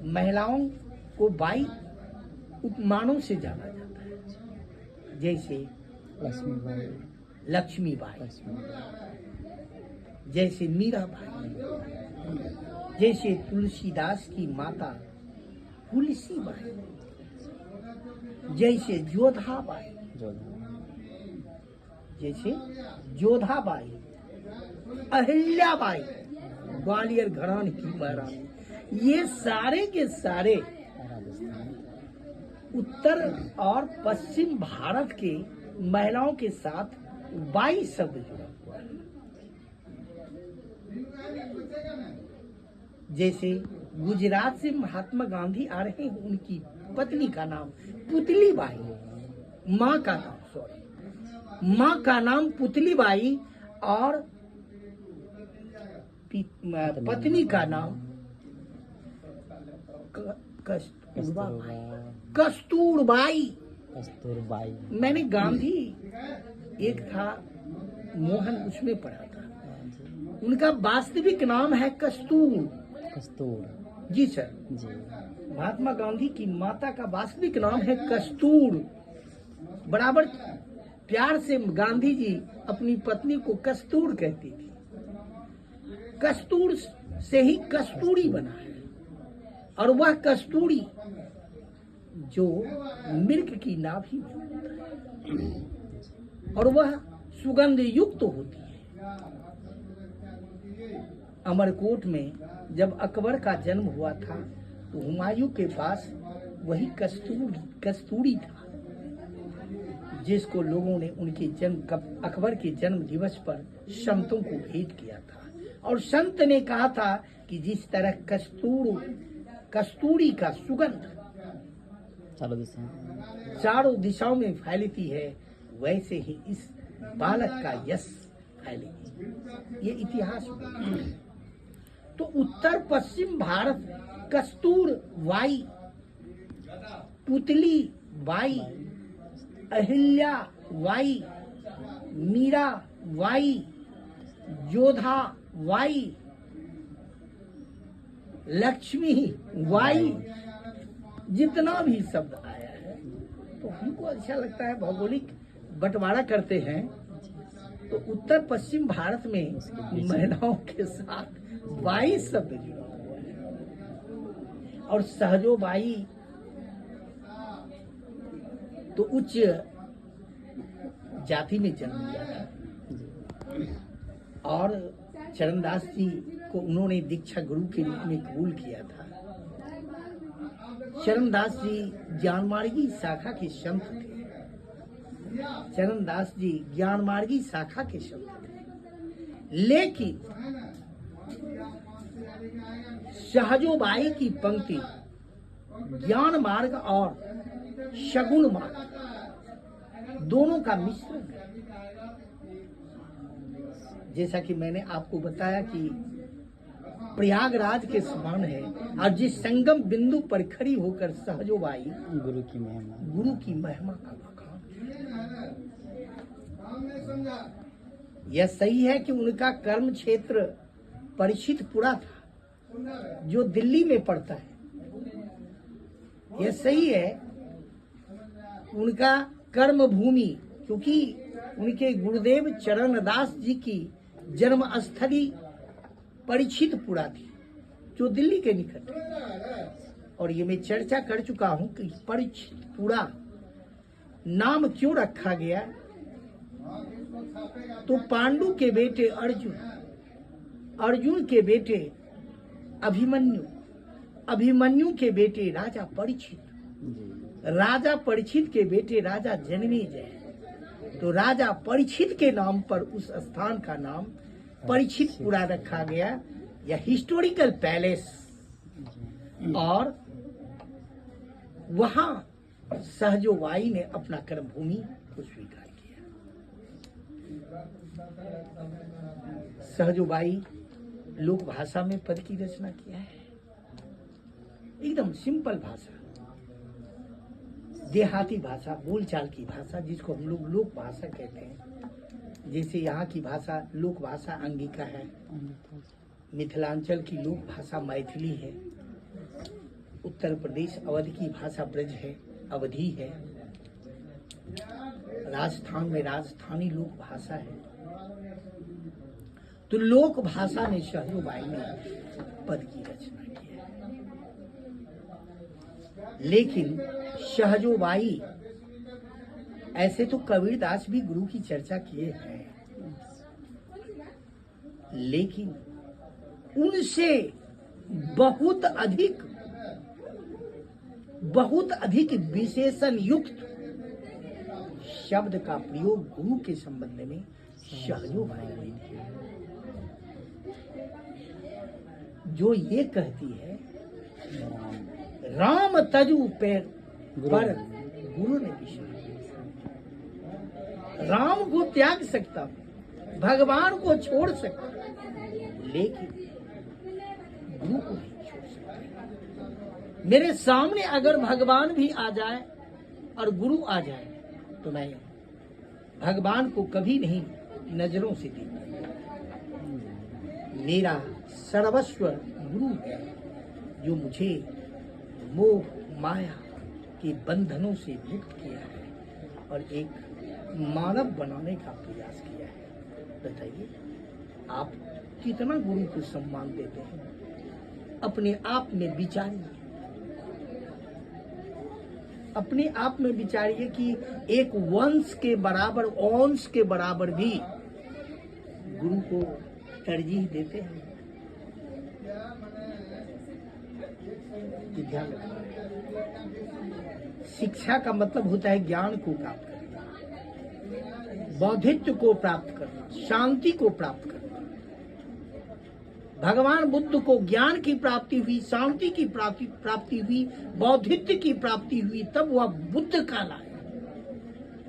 महिलाओं को बाई उपमानों से जाना जाता है, जैसे लक्ष्मीबाई, जैसे मीराबाई, जैसे तुलसीदास की माता तुलसीबाई, जैसे जोधाबाई, जैसे जोधाबाई, अहिल्याबाई, ग्वालियर घराने की महारानी। ये सारे के सारे उत्तर और पश्चिम भारत के महिलाओं के साथ बाई शब्द जुड़ा हुआ है। जैसे गुजरात से महात्मा गांधी आ रहे हैं, उनकी पत्नी का नाम पुतली बाई, माँ का नाम पुतली बाई और पत्नी का नाम कस्तूरबाई। मैंने गांधी एक था मोहन, उसमें पढ़ा था। उनका वास्तविक नाम है कस्तूर। जी सर, महात्मा गांधी की माता का वास्तविक नाम है कस्तूर। बराबर प्यार से गांधी जी अपनी पत्नी को कस्तूर कहती थी। कस्तूर से ही कस्तूरी बना है, और वह कस्तूरी जो मिल्क की नाभि में होता है और वह सुगंध युक्त होती है। अमरकोट में जब अकबर का जन्म हुआ था तो हुमायूं के पास वही कस्तूरी था, जिसको लोगों ने उनके अकबर के जन्म दिवस पर संतों को भेंट किया था। और संत ने कहा था कि जिस तरह कस्तूरी का सुगंध चारों दिशाओं में फैलती है, वैसे ही इस बालक का यश फैलेगी। ये इतिहास में। तो उत्तर पश्चिम भारत कस्तूर बाई, पुतली बाई, अहिल्या बाई, मीरा बाई, जोधा बाई, लक्ष्मी बाई, जितना भी शब्द आया है, तो हमको अच्छा लगता है। भौगोलिक बंटवारा करते हैं तो उत्तर पश्चिम भारत में महिलाओं के साथ 22 शब्द जुड़ा हुआ है। और सहजो बाई तो उच्च जाति में जन्म लिया था और चरणदास जी को उन्होंने दीक्षा गुरु के रूप में कबूल किया था। चरणदास जी ज्ञानमार्गी शाखा के संत थे। चरणदास जी ज्ञानमार्गी शाखा के संत थे, लेकिन सहजोबाई की पंक्ति ज्ञान मार्ग और शगुन मार्ग दोनों का मिश्रण है। जैसा कि मैंने आपको बताया कि प्रयागराज के समान है, और जिस संगम बिंदु पर खड़ी होकर सहजोबाई गुरु की महिमा का बखान। यह सही है कि उनका कर्म क्षेत्र परीक्षितपुरा था, जो दिल्ली में पड़ता है। यह सही है उनका कर्म भूमि, क्योंकि उनके गुरुदेव चरणदास जी की जन्म स्थली परीक्षितपुरा थी, जो दिल्ली के निकट है। और ये मैं चर्चा कर चुका हूं कि परीक्षितपुरा नाम क्यों रखा गया। तो पांडु के बेटे अर्जुन, अर्जुन के बेटे अभिमन्यु, अभिमन्यु के बेटे राजा परीक्षित, राजा परीक्षित के बेटे राजा जन्मेजय। तो राजा परीक्षित के नाम पर उस स्थान का नाम परीक्षितपुरा रखा गया, या हिस्टोरिकल पैलेस। और वहां सहजोबाई ने अपना कर्म भूमि को स्वीकार किया। सहजोबाई लोक भाषा में पद की रचना किया है, एकदम सिंपल भाषा, देहाती भाषा, बोलचाल की भाषा, जिसको हम लोग लोक भाषा कहते हैं। जैसे यहाँ की भाषा लोक भाषा अंगिका है, मिथिलांचल की लोक भाषा मैथिली है, उत्तर प्रदेश अवध की भाषा ब्रज है, अवधी है। राजस्थान में राजस्थानी लोक भाषा है। तो लोक भाषा में शहजोबाई ने पद की रचना की है। लेकिन शहजोबाई, ऐसे तो कबीरदास भी गुरु की चर्चा किए हैं, लेकिन उनसे बहुत अधिक विशेषण युक्त शब्द का प्रयोग गुरु के संबंध में शहजोबाई ने किया, जो ये कहती है राम तजु पर गुरु ने विषय, राम को त्याग सकता हूं, भगवान को छोड़ सकता हूं, लेकिन गुरु को नहीं छोड़ सकता। मेरे सामने अगर भगवान भी आ जाए और गुरु आ जाए तो मैं भगवान को कभी नहीं नजरों से देखता। मेरा सर्वस्व गुरु है, जो मुझे मोह माया के बंधनों से मुक्त किया है और एक मानव बनाने का प्रयास किया है। बताइए, आप कितना गुरु को सम्मान देते हैं? अपने आप में विचारिए, अपने आप में विचारिए कि एक वंश के बराबर, अंश के बराबर भी गुरु को तरजीह देते हैं। ध्यान रखना, शिक्षा का मतलब होता है ज्ञान को प्राप्त करना, बौद्धित्व को प्राप्त करना, शांति को प्राप्त करना। भगवान बुद्ध को ज्ञान की प्राप्ति हुई, शांति की प्राप्ति हुई, बौद्धित्व की प्राप्ति हुई, तब वह बुद्ध कहलाए।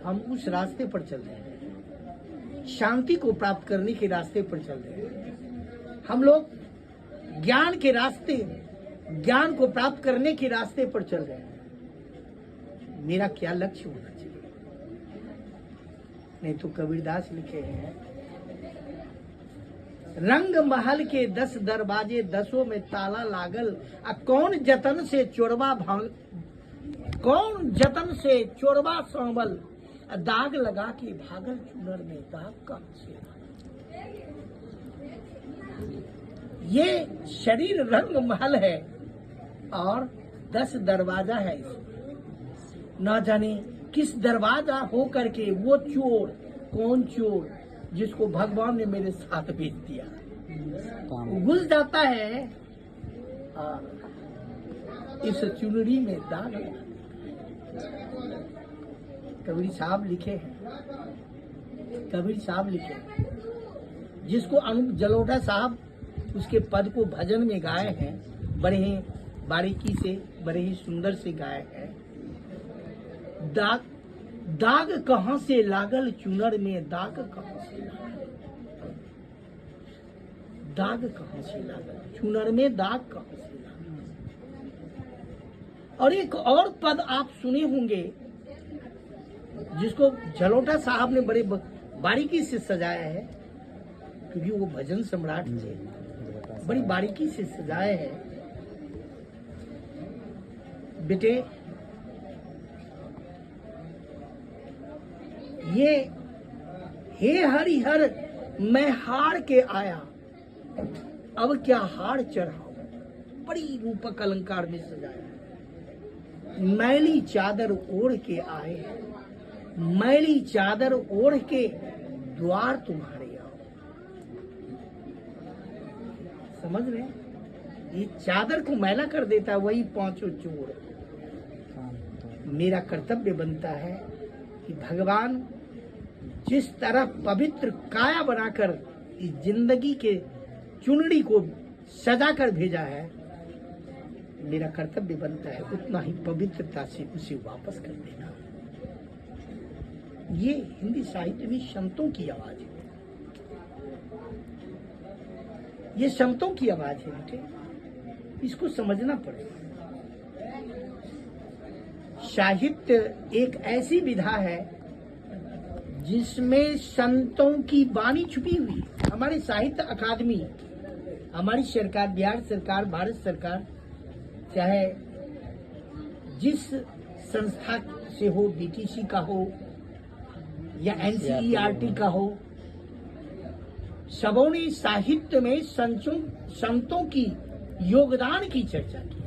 हम उस रास्ते पर चल रहे हैं, शांति को प्राप्त करने के रास्ते पर चल रहे हैं। हम लोग ज्ञान के रास्ते, ज्ञान को प्राप्त करने के रास्ते पर चल रहे हैं। मेरा क्या लक्ष्य होना चाहिए? नहीं तो कबीरदास लिखे हैं, रंग महल के 10 दरवाजे, 10 में ताला लागल, कौन जतन से चोरवा भाग, कौन जतन से चोरवा सांवल, दाग लगा के भागल चूनर में दाग कहां से। ये शरीर रंग महल है और 10 दरवाजा है इसमें। ना जाने किस दरवाजा हो करके वो चोर, कौन चोर जिसको भगवान ने मेरे साथ भेज दिया, घुस जाता है और इस चुनरी में दाग लगा। कबीर साहब लिखे हैं, कबीर साहब लिखे हैं, जिसको अनूप जलोटा साहब उसके पद को भजन में गाए हैं, बड़े ही बारीकी से, बड़े ही सुंदर से गाए हैं। दाग दाग कहां से लागल चुनर में, दाग कहां से लागल, दाग कहां से लागल चुनर में, दाग कहां से लागल। और एक और पद आप सुने होंगे जिसको जलोटा साहब ने बड़े बारीकी से सजाया है, क्योंकि वो भजन सम्राट थे, बड़ी बारीकी से सजाया है। बेटे, ये हे हरिहर मैं हार के आया, अब क्या हार चढ़ाऊं, बड़ी रूपक अलंकार में सजाया है। मैली चादर ओढ़ के आए, मैली चादर ओढ़ के द्वार तुम्हारे आओ। समझ रहे हैं? ये चादर को मैला कर देता है वही पांचों चोर। मेरा कर्तव्य बनता है कि भगवान जिस तरह पवित्र काया बनाकर इस जिंदगी के चुनरी को सजा कर भेजा है, मेरा कर्तव्य बनता है उतना ही पवित्रता से उसे वापस कर देना। ये हिंदी साहित्य में संतों की आवाज है, ये संतों की आवाज है बेटे, इसको समझना पड़ेगा। साहित्य एक ऐसी विधा है जिसमें संतों की वाणी छुपी हुई। हमारी साहित्य अकादमी, हमारी सरकार, बिहार सरकार, भारत सरकार, चाहे जिस संस्था से हो, बीटीसी का हो या एनसीईआरटी का हो, सबों ने साहित्य में संतों की योगदान की चर्चा की।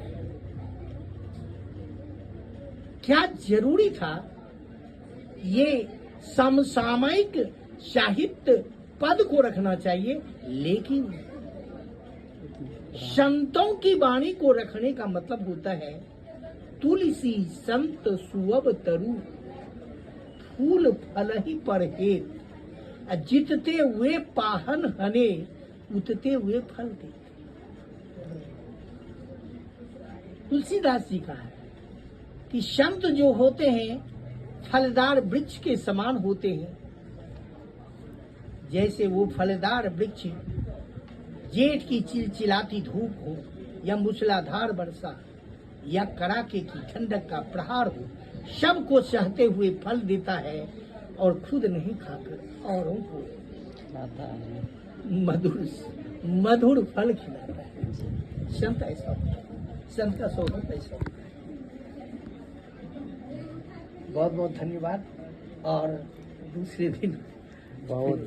क्या जरूरी था ये समसामयिक साहित्य पद को रखना चाहिए, लेकिन संतों की वाणी को रखने का मतलब होता है तुलसी संत सुअब तरु फूल फल ही पर हेत, जितते हुए पाहन हने उतते हुए फल देते। तुलसीदास जी का है कि संत जो होते हैं फलदार वृक्ष के समान होते हैं। जैसे वो फलदार वृक्ष जेठ की चिलचिलाती धूप हो या मूसलाधार वर्षा या कड़ाके की ठंडक का प्रहार हो, सबको सहते हुए फल देता है और खुद नहीं खाकर औरों को मधुर फल खिलाता है। संत ऐसा होता है, संत का स्वरूप ऐसा होता है। बहुत बहुत धन्यवाद और दूसरे दिन बहुत